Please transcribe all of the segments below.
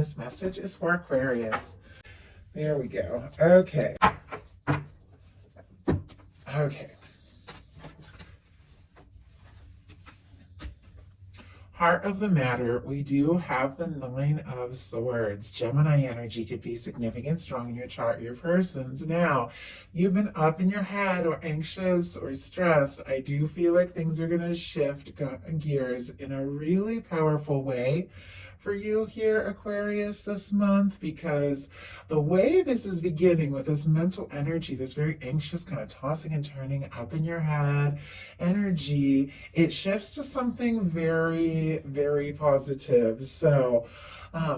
this message is for Aquarius. There we go. Okay. Okay. Heart of the matter, we do have the Nine of Swords. Gemini energy could be significant, strong in your chart, your person's. Now, you've been up in your head or anxious or stressed. I do feel like things are going to shift gears in a really powerful way for you here, Aquarius, this month, because the way this is beginning with this mental energy, this very anxious kind of tossing and turning up in your head energy, it shifts to something very, very positive. So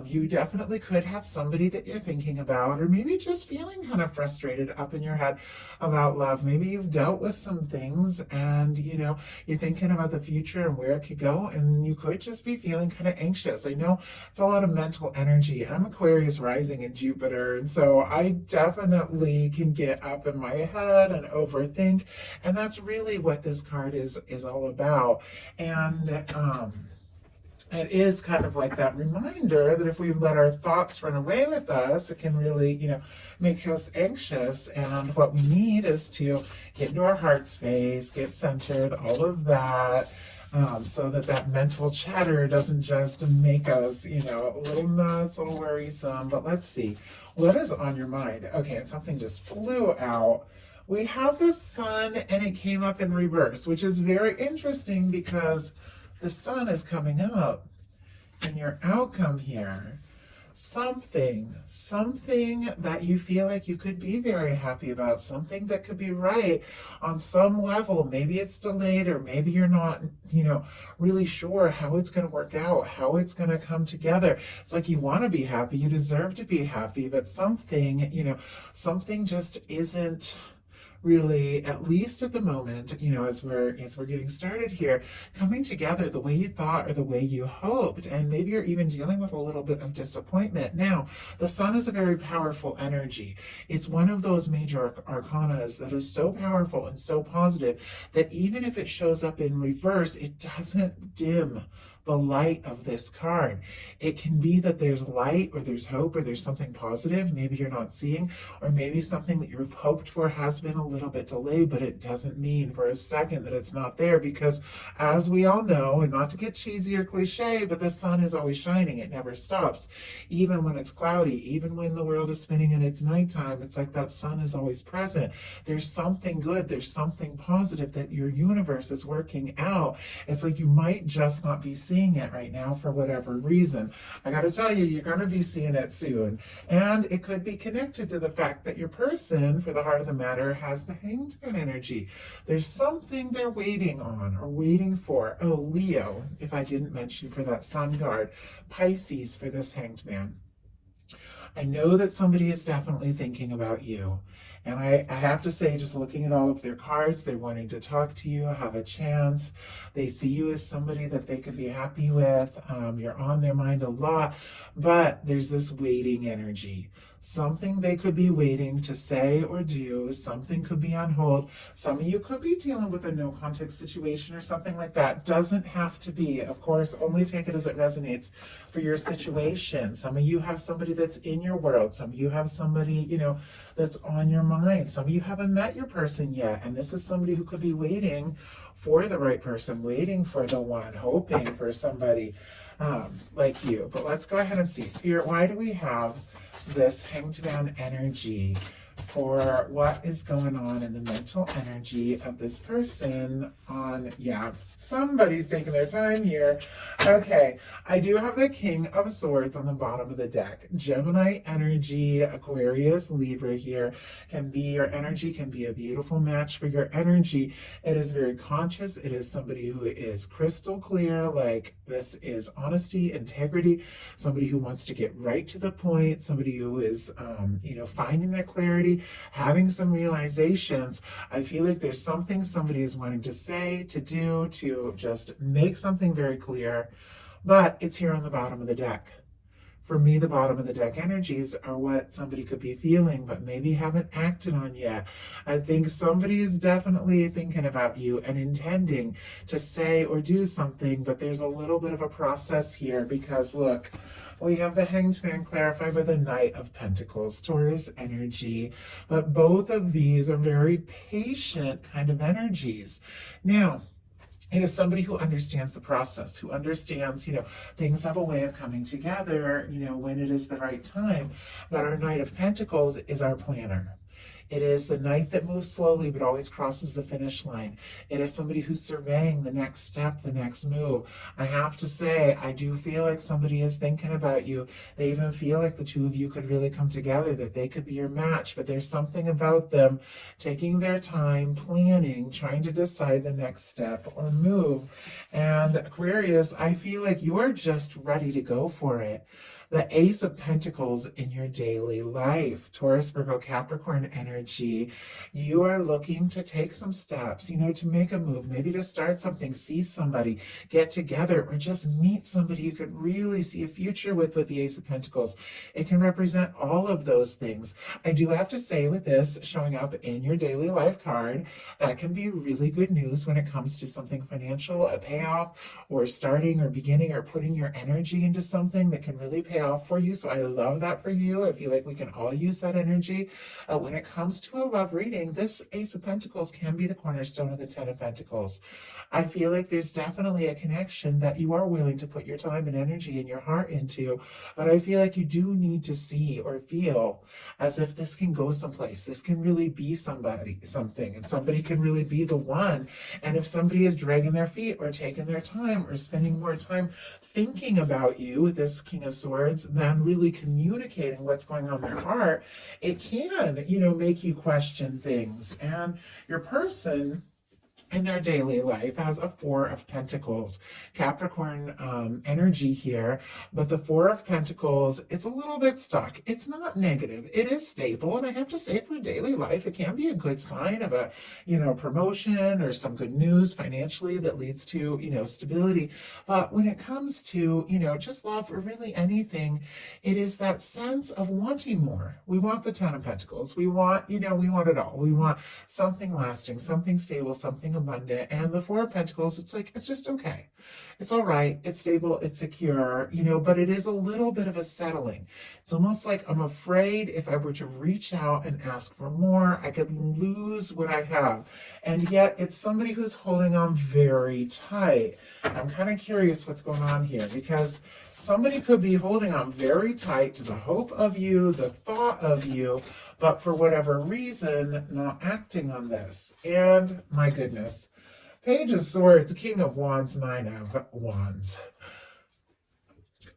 you definitely could have somebody that you're thinking about, or maybe just feeling kind of frustrated up in your head about love. Maybe you've dealt with some things and, you're thinking about the future and where it could go, and you could just be feeling kind of anxious. I know it's a lot of mental energy. I'm Aquarius rising in Jupiter, and so I definitely can get up in my head and overthink, and that's really what this card is all about. And it is kind of like that reminder that if we let our thoughts run away with us, it can really, make us anxious. And what we need is to get into our heart space, get centered, all of that, so that mental chatter doesn't just make us, a little nuts, a little worrisome. But let's see, what is on your mind? Okay, and something just flew out. We have the sun, and it came up in reverse, which is very interesting because the sun is coming up in your outcome here. Something that you feel like you could be very happy about, something that could be right on some level. Maybe it's delayed, or maybe you're not, really sure how it's going to work out, how it's going to come together. It's like you want to be happy, you deserve to be happy, but something, something just isn't really, at least at the moment, as we're getting started here, coming together the way you thought or the way you hoped. And maybe you're even dealing with a little bit of disappointment. Now, the sun is a very powerful energy. It's one of those major arcanas that is so powerful and so positive that even if it shows up in reverse, it doesn't dim the light of this card. It can be that there's light, or there's hope, or there's something positive maybe you're not seeing, or maybe something that you've hoped for has been a little bit delayed, but it doesn't mean for a second that it's not there, because as we all know, and not to get cheesy or cliche, but the sun is always shining. It never stops. Even when it's cloudy, even when the world is spinning and it's nighttime, it's like that sun is always present. There's something good, there's something positive that your universe is working out. It's like you might just not be seeing it right now for whatever reason. I got to tell you, you're going to be seeing it soon. And it could be connected to the fact that your person, for the heart of the matter, has the Hanged Man energy. There's something they're waiting on or waiting for. Oh, Leo, if I didn't mention for that sun card. Pisces for this Hanged Man. I know that somebody is definitely thinking about you. And I have to say, just looking at all of their cards, they're wanting to talk to you, have a chance. They see you as somebody that they could be happy with. You're on their mind a lot, but there's this waiting energy. Something they could be waiting to say or do. Something could be on hold. Some of you could be dealing with a no contact situation or something like that. Doesn't have to be. Of course, only take it as it resonates for your situation. Some of you have somebody that's in your world. Some of you have somebody, that's on your mind. Some of you haven't met your person yet, and this is somebody who could be waiting for the right person, waiting for the one, hoping for somebody like you. But let's go ahead and see. Spirit, why do we have this Hanged Man energy for what is going on in the mental energy of this person on, somebody's taking their time here. Okay, I do have the King of Swords on the bottom of the deck. Gemini energy, Aquarius, Libra here your energy can be a beautiful match for your energy. It is very conscious. It is somebody who is crystal clear, like this is honesty, integrity, somebody who wants to get right to the point, somebody who is, finding that clarity, having some realizations. I feel like there's something somebody is wanting to say, to do, to just make something very clear, but it's here on the bottom of the deck. For me, the bottom of the deck energies are what somebody could be feeling, but maybe haven't acted on yet. I think somebody is definitely thinking about you and intending to say or do something, but there's a little bit of a process here because look, We have the Hanged Man clarified by the Knight of Pentacles, Taurus energy. But both of these are very patient kind of energies. Now, it is somebody who understands the process, who understands, things have a way of coming together, when it is the right time. But our Knight of Pentacles is our planner. It is the knight that moves slowly but always crosses the finish line. It is somebody who's surveying the next step, the next move. I have to say, I do feel like somebody is thinking about you. They even feel like the two of you could really come together, that they could be your match. But there's something about them taking their time, planning, trying to decide the next step or move. And Aquarius, I feel like you're just ready to go for it. The Ace of Pentacles in your daily life, Taurus, Virgo, Capricorn energy. You are looking to take some steps, to make a move, maybe to start something, see somebody, get together, or just meet somebody you could really see a future with the Ace of Pentacles. It can represent all of those things. I do have to say with this showing up in your daily life card, that can be really good news when it comes to something financial, a payoff, or starting or beginning or putting your energy into something that can really pay off for you. So I love that for you. I feel like we can all use that energy. When it comes to a love reading, this Ace of Pentacles can be the cornerstone of the Ten of Pentacles. I feel like there's definitely a connection that you are willing to put your time and energy and your heart into, but I feel like you do need to see or feel as if this can go someplace. This can really be something, and somebody can really be the one. And if somebody is dragging their feet or taking their time or spending more time thinking about you with this King of Swords than really communicating what's going on in their heart, it can, make you question things. And your person in their daily life has a Four of Pentacles, Capricorn energy here, but the Four of Pentacles, it's a little bit stuck. It's not negative. It is stable, and I have to say for daily life, it can be a good sign of a, promotion or some good news financially that leads to, stability. But when it comes to, just love or really anything, it is that sense of wanting more. We want the Ten of Pentacles. We want, we want it all. We want something lasting, something stable, something abundant. And the Four of Pentacles, it's just okay. It's all right. It's stable. It's secure, but it is a little bit of a settling. It's almost like I'm afraid if I were to reach out and ask for more, I could lose what I have. And yet it's somebody who's holding on very tight. I'm kind of curious what's going on here, because somebody could be holding on very tight to the hope of you, the thought of you, but for whatever reason, not acting on this. And my goodness, Page of Swords, King of Wands, Nine of Wands.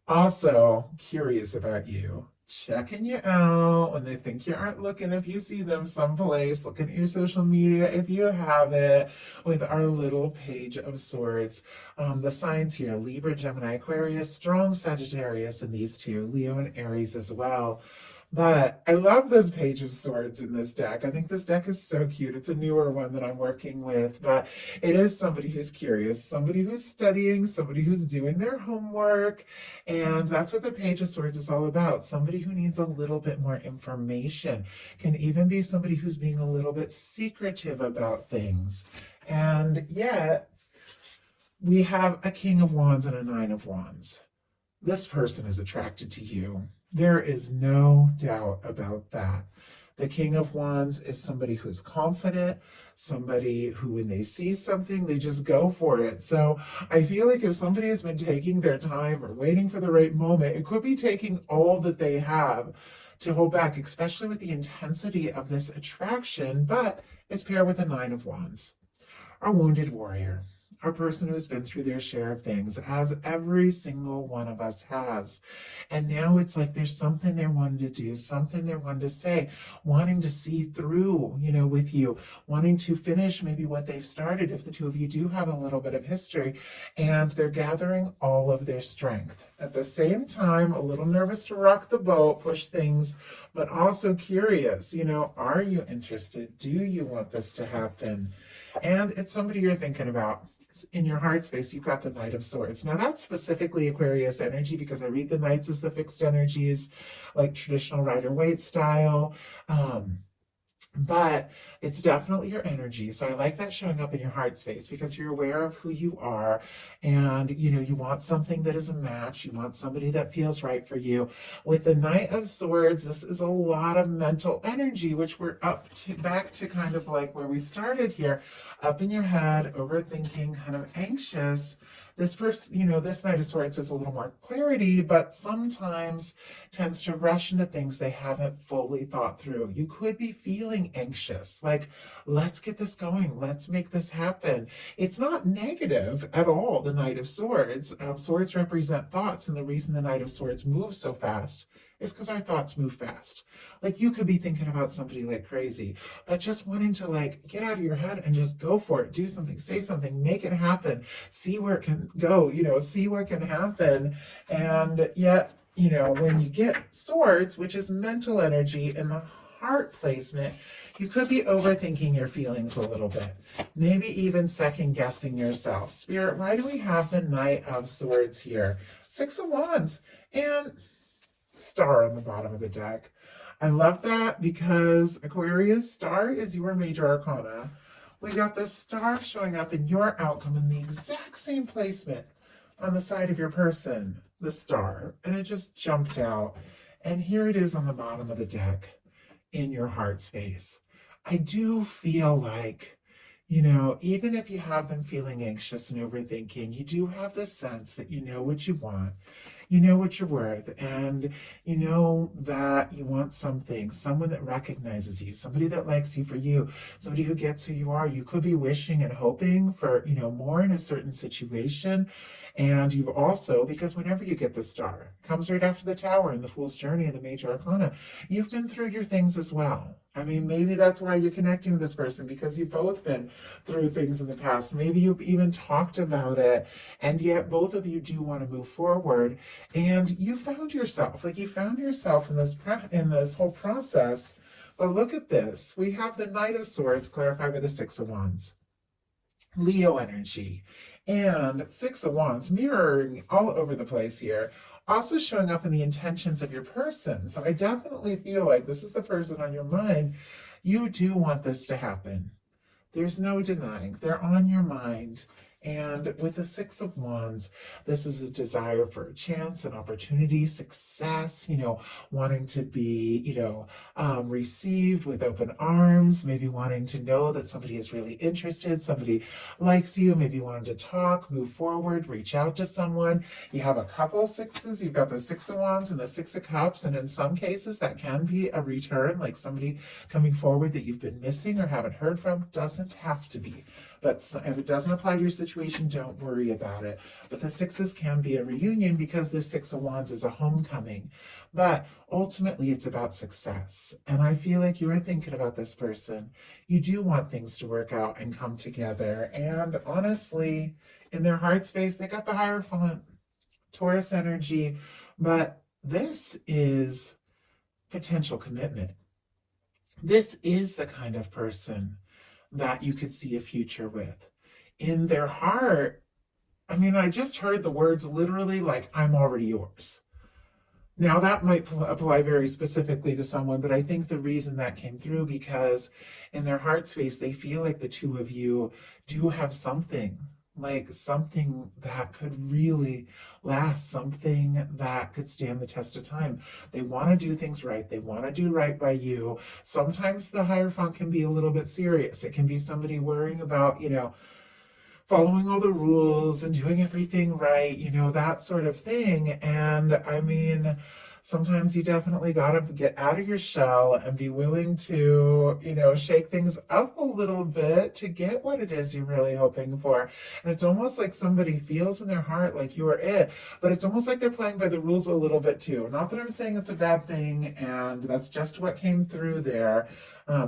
Also curious about you. Checking you out when they think you aren't looking. If you see them someplace, looking at your social media if you have it, with our little Page of Swords. The signs here, Libra, Gemini, Aquarius, strong Sagittarius, and these two, Leo and Aries as well. But I love this Page of Swords in this deck. I think this deck is so cute. It's a newer one that I'm working with, but it is somebody who's curious, somebody who's studying, somebody who's doing their homework. And that's what the Page of Swords is all about. Somebody who needs a little bit more information. Can even be somebody who's being a little bit secretive about things. And yet, we have a King of Wands and a Nine of Wands. This person is attracted to you. There is no doubt about that. The King of Wands is somebody who's confident, somebody who, when they see something, they just go for it. So I feel like if somebody has been taking their time or waiting for the right moment, it could be taking all that they have to hold back, especially with the intensity of this attraction, but it's paired with a Nine of Wands. Our wounded warrior. Our person who's been through their share of things, as every single one of us has. And now it's like there's something they're wanting to do, something they're wanting to say, wanting to see through, with you, wanting to finish maybe what they've started if the two of you do have a little bit of history. And they're gathering all of their strength. At the same time, a little nervous to rock the boat, push things, but also curious, are you interested? Do you want this to happen? And it's somebody you're thinking about. In your heart space, you've got the Knight of Swords. Now that's specifically Aquarius energy, because I read the Knights as the fixed energies, like traditional Rider-Waite style. but it's definitely your energy. So I like that showing up in your heart space because you're aware of who you are, and you want something that is a match. You want somebody that feels right for you. With the Knight of Swords, this is a lot of mental energy, which we're back to kind of like where we started here, up in your head, overthinking, kind of anxious. This person, this Knight of Swords is a little more clarity, but sometimes tends to rush into things they haven't fully thought through. You could be feeling anxious, like, let's get this going, let's make this happen. It's not negative at all, the Knight of Swords. Swords represent thoughts, and the reason the Knight of Swords moves so fast is because our thoughts move fast. Like, you could be thinking about somebody like crazy, but just wanting to like get out of your head and just go for it, do something, say something, make it happen, see where it can go, see what can happen. And yet, when you get swords, which is mental energy, and the heart placement, you could be overthinking your feelings a little bit. Maybe even second guessing yourself. Spirit, why do we have the Knight of Swords here? Six of Wands and Star on the bottom of the deck. I love that because Aquarius, Star is your major arcana. We got the Star showing up in your outcome in the exact same placement on the side of your person, the Star, and it just jumped out. And here it is on the bottom of the deck in your heart space. I do feel like, even if you have been feeling anxious and overthinking, you do have this sense that you know what you want. You know what you're worth, and you know that you want something, someone that recognizes you, somebody that likes you for you, somebody who gets who you are. You could be wishing and hoping for, more in a certain situation. And you've also, because whenever you get the Star, it comes right after the Tower and the Fool's Journey and the Major Arcana, you've been through your things as well. I mean, maybe that's why you're connecting with this person, because you've both been through things in the past. Maybe you've even talked about it, and yet both of you do want to move forward. And you found yourself, in this whole process. But look at this. We have the Knight of Swords clarified by the Six of Wands. Leo energy. And Six of Wands mirroring all over the place here. Also showing up in the intentions of your person. So I definitely feel like this is the person on your mind. You do want this to happen. There's no denying. They're on your mind. And with the Six of Wands, this is a desire for a chance, an opportunity, success, wanting to be, received with open arms, maybe wanting to know that somebody is really interested, somebody likes you, maybe wanting to talk, move forward, reach out to someone. You have a couple sixes. You've got the Six of Wands and the Six of Cups. And in some cases, that can be a return, like somebody coming forward that you've been missing or haven't heard from. Doesn't have to be. But if it doesn't apply to your situation, don't worry about it. But the sixes can be a reunion because the Six of Wands is a homecoming. But ultimately, it's about success. And I feel like you are thinking about this person. You do want things to work out and come together. And honestly, in their heart space, they got the Hierophant, Taurus energy. But this is potential commitment. This is the kind of person that you could see a future with. In their heart, I mean, I just heard the words literally like, I'm already yours. Now that might apply very specifically to someone, but I think the reason that came through because in their heart space, they feel like the two of you do have something, like something that could really last, something that could stand the test of time. They want to do things right. They want to do right by you. Sometimes the Hierophant can be a little bit serious. It can be somebody worrying about, following all the rules and doing everything right, that sort of thing. And I mean, sometimes you definitely got to get out of your shell and be willing to, shake things up a little bit to get what it is you're really hoping for. And it's almost like somebody feels in their heart like you are it, but it's almost like they're playing by the rules a little bit too. Not that I'm saying it's a bad thing, and that's just what came through there.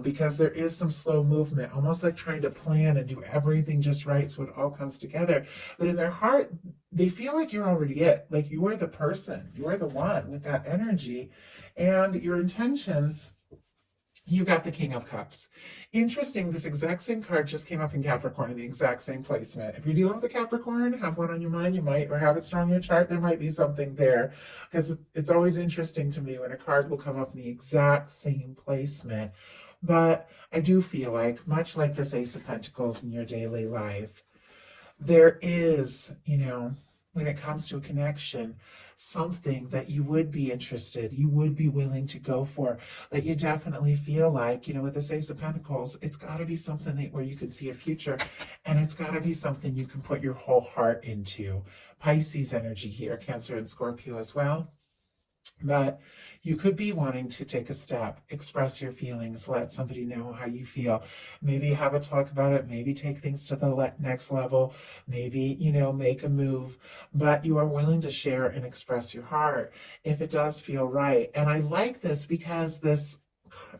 Because there is some slow movement, almost like trying to plan and do everything just right so it all comes together. But in their heart, they feel like you're already it. Like you are the person, you are the one with that energy. And your intentions, you got the King of Cups. Interesting, this exact same card just came up in Capricorn in the exact same placement. If you're dealing with a Capricorn, have one on your mind, you might, or have it strong in your chart, there might be something there. Because it's always interesting to me when a card will come up in the exact same placement. But I do feel like, much like this Ace of Pentacles in your daily life, there is, when it comes to a connection, something that you would be interested, you would be willing to go for, that you definitely feel like, with this Ace of Pentacles, it's got to be something where you can see a future, and it's got to be something you can put your whole heart into. Pisces energy here, Cancer and Scorpio as well. But you could be wanting to take a step, express your feelings, let somebody know how you feel. Maybe have a talk about it, maybe take things to the next level, maybe, make a move. But you are willing to share and express your heart if it does feel right. And I like this because this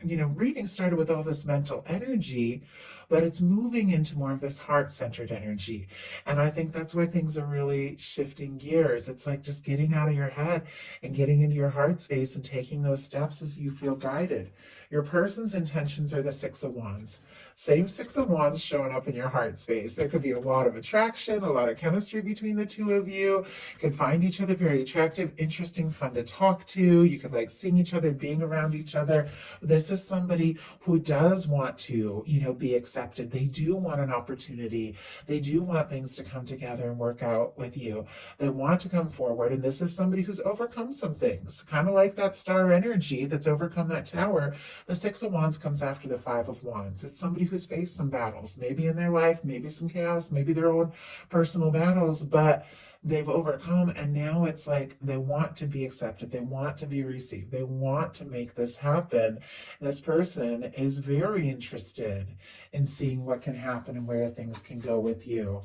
reading started with all this mental energy, but it's moving into more of this heart-centered energy. And I think that's why things are really shifting gears. It's like just getting out of your head and getting into your heart space and taking those steps as you feel guided. Your person's intentions are the Six of Wands. Same Six of Wands showing up in your heart space. There could be a lot of attraction, a lot of chemistry between the two of you. You could find each other very attractive, interesting, fun to talk to. You could like seeing each other, being around each other. This is somebody who does want to, be accepted. They do want an opportunity. They do want things to come together and work out with you. They want to come forward. And this is somebody who's overcome some things, kind of like that star energy that's overcome that tower. The Six of Wands comes after the Five of Wands. It's somebody who's faced some battles, maybe in their life, maybe some chaos, maybe their own personal battles, but they've overcome, and now it's like they want to be accepted, they want to be received, they want to make this happen. This person is very interested in seeing what can happen and where things can go with you.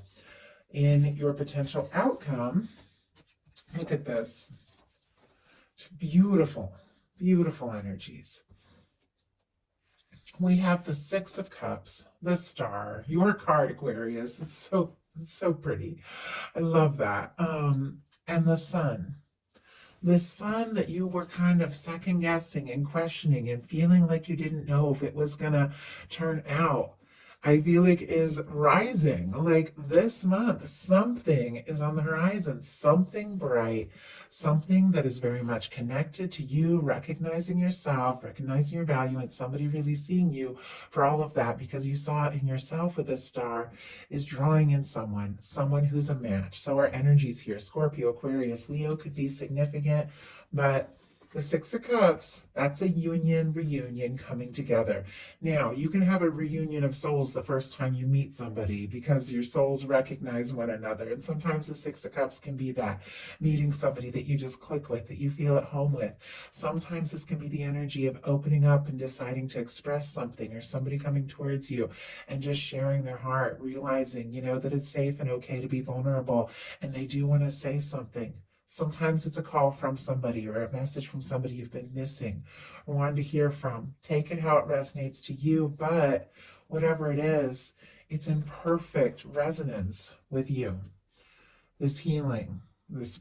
In your potential outcome, look at this. Beautiful, beautiful energies. We have the Six of Cups, the Star, your card, Aquarius. It's so pretty. I love that. And the Sun. The Sun that you were kind of second guessing and questioning and feeling like you didn't know if it was gonna turn out, I feel like is rising. Like this month, something is on the horizon, something bright, something that is very much connected to you, recognizing yourself, recognizing your value, and somebody really seeing you for all of that because you saw it in yourself with a star, is drawing in someone who's a match. So our energies here, Scorpio, Aquarius, Leo could be significant, but the Six of Cups, that's a reunion coming together. Now, you can have a reunion of souls the first time you meet somebody because your souls recognize one another. And sometimes the Six of Cups can be that, meeting somebody that you just click with, that you feel at home with. Sometimes this can be the energy of opening up and deciding to express something, or somebody coming towards you and just sharing their heart, realizing, that it's safe and okay to be vulnerable, and they do want to say something. Sometimes it's a call from somebody or a message from somebody you've been missing or wanted to hear from. Take it how it resonates to you, but whatever it is, it's in perfect resonance with you. This healing, this,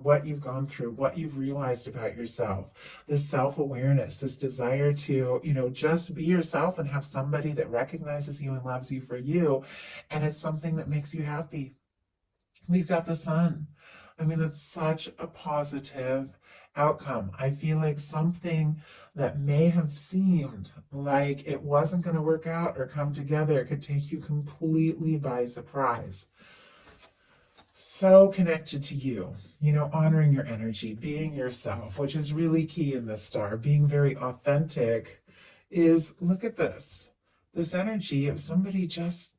what you've gone through, what you've realized about yourself, this self-awareness, this desire to, just be yourself and have somebody that recognizes you and loves you for you. And it's something that makes you happy. We've got the Sun. I mean, it's such a positive outcome. I feel like something that may have seemed like it wasn't going to work out or come together could take you completely by surprise. So connected to you, honoring your energy, being yourself, which is really key in this star, being very authentic is, look at this energy of somebody just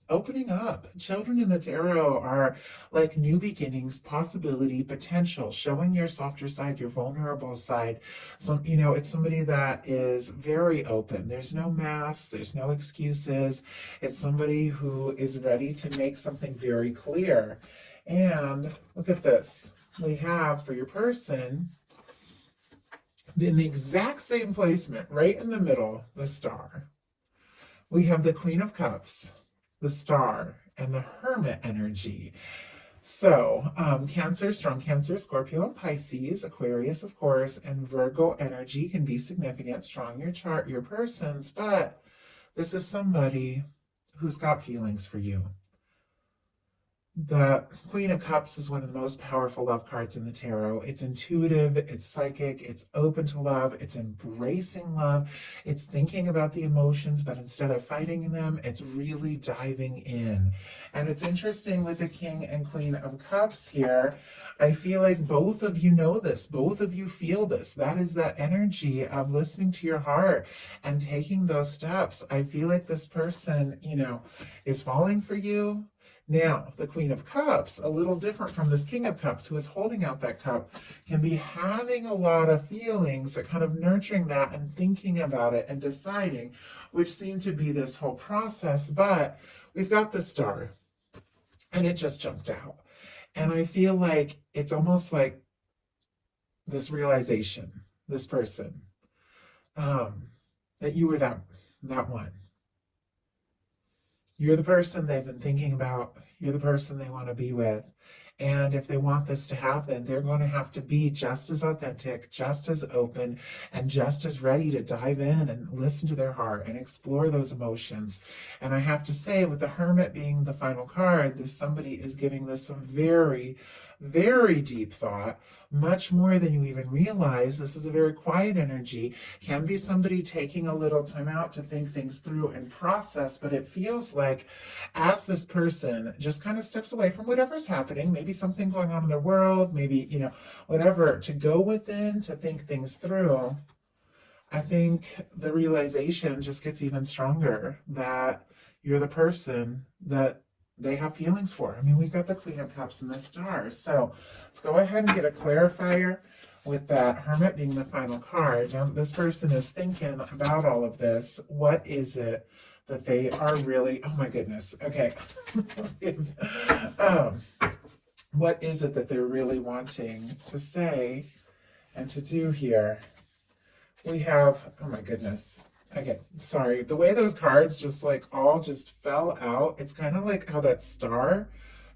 opening up. Children in the tarot are like new beginnings, possibility, potential, showing your softer side, your vulnerable side. It's somebody that is very open. There's no masks, there's no excuses. It's somebody who is ready to make something very clear. And look at this. We have for your person, in the exact same placement, right in the middle, the Star. We have the Queen of Cups, the Star, and the Hermit energy. So Cancer, strong Cancer, Scorpio, and Pisces, Aquarius, of course, and Virgo energy can be significant, strong in your chart, your persons, but this is somebody who's got feelings for you. The Queen of Cups is one of the most powerful love cards in the tarot. It's intuitive, it's psychic, it's open to love, it's embracing love, it's thinking about the emotions, but instead of fighting them, it's really diving in. And it's interesting with the King and Queen of Cups here. I feel like both of you know this, both of you feel this. That is that energy of listening to your heart and taking those steps. I feel like this person, is falling for you. Now, the Queen of Cups, a little different from this King of Cups, who is holding out that cup, can be having a lot of feelings, so kind of nurturing that and thinking about it and deciding, which seem to be this whole process. But we've got the Star, and it just jumped out. And I feel like it's almost like this realization, this person, that you were that one. You're the person they've been thinking about. You're the person they want to be with. And if they want this to happen, they're going to have to be just as authentic, just as open, and just as ready to dive in and listen to their heart and explore those emotions. And I have to say, with the Hermit being the final card, this somebody is giving this some very, very deep thought, much more than you even realize. This is a very quiet energy. Can be somebody taking a little time out to think things through and process, but it feels like as this person just kind of steps away from whatever's happening, maybe something going on in their world, maybe, whatever, to go within, to think things through, I think the realization just gets even stronger that you're the person that they have feelings for. I mean, we've got the Queen of Cups and the Stars. So let's go ahead and get a clarifier with that Hermit being the final card. Now, this person is thinking about all of this. What is it that they are really, oh my goodness, okay. What is it that they're really wanting to say and to do here? We have, oh my goodness. Okay, sorry. The way those cards just all just fell out, it's kind of like how that Star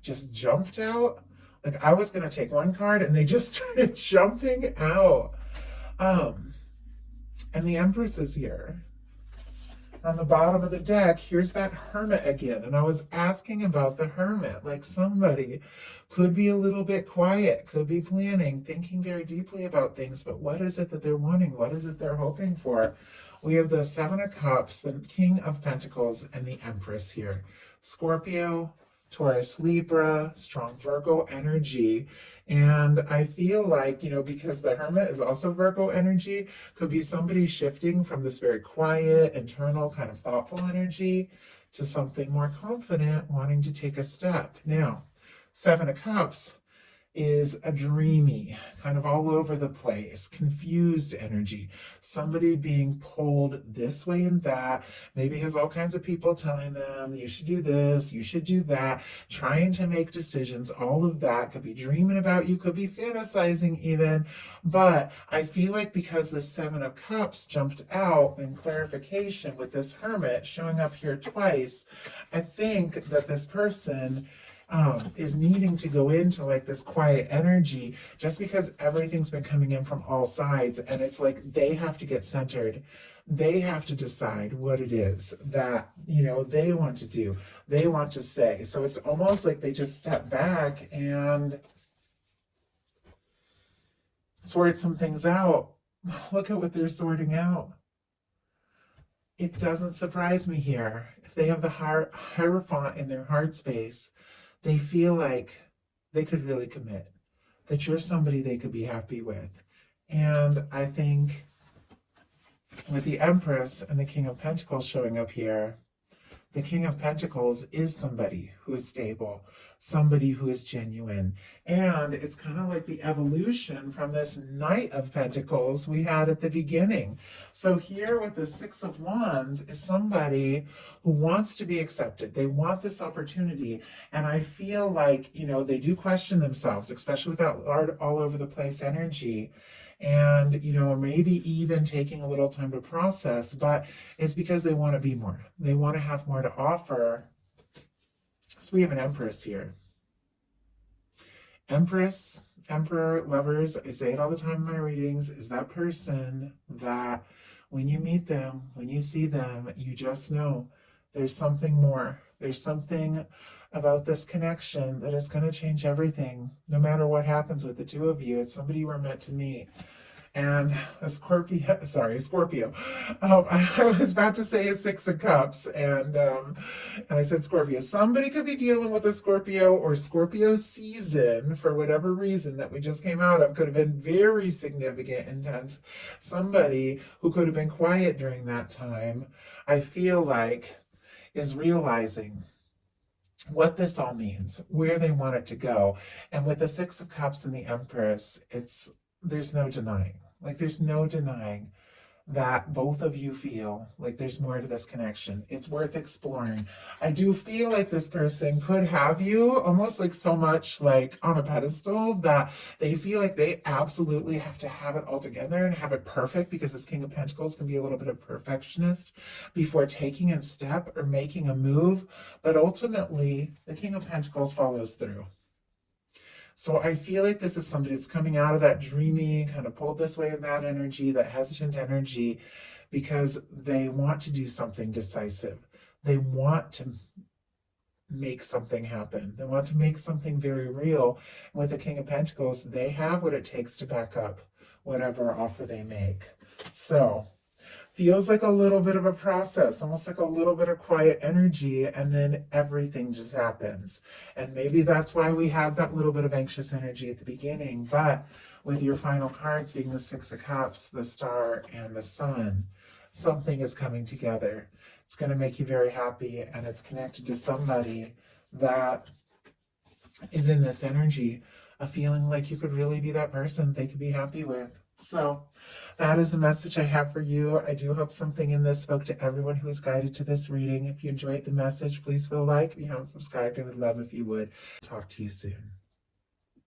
just jumped out. Like I was going to take one card and they just started jumping out. And the Empress is here. On the bottom of the deck, here's that Hermit again. And I was asking about the Hermit, like somebody could be a little bit quiet, could be planning, thinking very deeply about things, but what is it that they're wanting? What is it they're hoping for? We have the Seven of Cups, the King of Pentacles, and the Empress here. Scorpio, Taurus, Libra, strong Virgo energy. And I feel like, because the Hermit is also Virgo energy, could be somebody shifting from this very quiet, internal, kind of thoughtful energy to something more confident, wanting to take a step. Now, Seven of Cups is a dreamy, kind of all over the place, confused energy. Somebody being pulled this way and that, maybe has all kinds of people telling them, you should do this, you should do that, trying to make decisions. All of that could be dreaming about you, could be fantasizing even. But I feel like because the Seven of Cups jumped out in clarification with this Hermit showing up here twice, I think that this person is needing to go into this quiet energy just because everything's been coming in from all sides, and it's like they have to get centered. They have to decide what it is that they want to do, they want to say. So it's almost like they just step back and sort some things out. Look at what they're sorting out. It doesn't surprise me here. If they have the Hierophant in their heart space, they feel like they could really commit, that you're somebody they could be happy with. And I think with the Empress and the King of Pentacles showing up here, the King of Pentacles is somebody who is stable, somebody who is genuine. And it's kind of like the evolution from this Knight of Pentacles we had at the beginning. So here with the Six of Wands is somebody who wants to be accepted. They want this opportunity. And I feel like, they do question themselves, especially with that all over the place energy. And, maybe even taking a little time to process, but it's because they want to be more. They want to have more to offer. So we have an Empress here. Empress, Emperor, Lovers, I say it all the time in my readings, is that person that when you meet them, when you see them, you just know there's something more. There's something about this connection that is going to change everything. No matter what happens with the two of you, it's somebody you were meant to meet. And a Scorpio. I was about to say a Six of Cups, and I said Scorpio. Somebody could be dealing with a Scorpio, or Scorpio season, for whatever reason that we just came out of, could have been very significant, intense. Somebody who could have been quiet during that time, I feel like, is realizing what this all means, where they want it to go. And with the Six of Cups and the Empress, there's no denying. Like, there's no denying that both of you feel like there's more to this connection. It's worth exploring. I do feel like this person could have you almost like so much like on a pedestal that they feel like they absolutely have to have it all together and have it perfect, because this King of Pentacles can be a little bit of perfectionist before taking a step or making a move. But ultimately, the King of Pentacles follows through. So I feel like this is somebody that's coming out of that dreamy, kind of pulled this way in that energy, that hesitant energy, because they want to do something decisive. They want to make something happen. They want to make something very real. And with the King of Pentacles, they have what it takes to back up whatever offer they make. So feels like a little bit of a process, almost like a little bit of quiet energy, and then everything just happens. And maybe that's why we had that little bit of anxious energy at the beginning. But with your final cards being the Six of Cups, the Star, and the Sun, something is coming together. It's going to make you very happy, and it's connected to somebody that is in this energy, a feeling like you could really be that person they could be happy with. So that is the message I have for you. I do hope something in this spoke to everyone who was guided to this reading. If you enjoyed the message, please feel like. If you haven't subscribed, I would love if you would. Talk to you soon.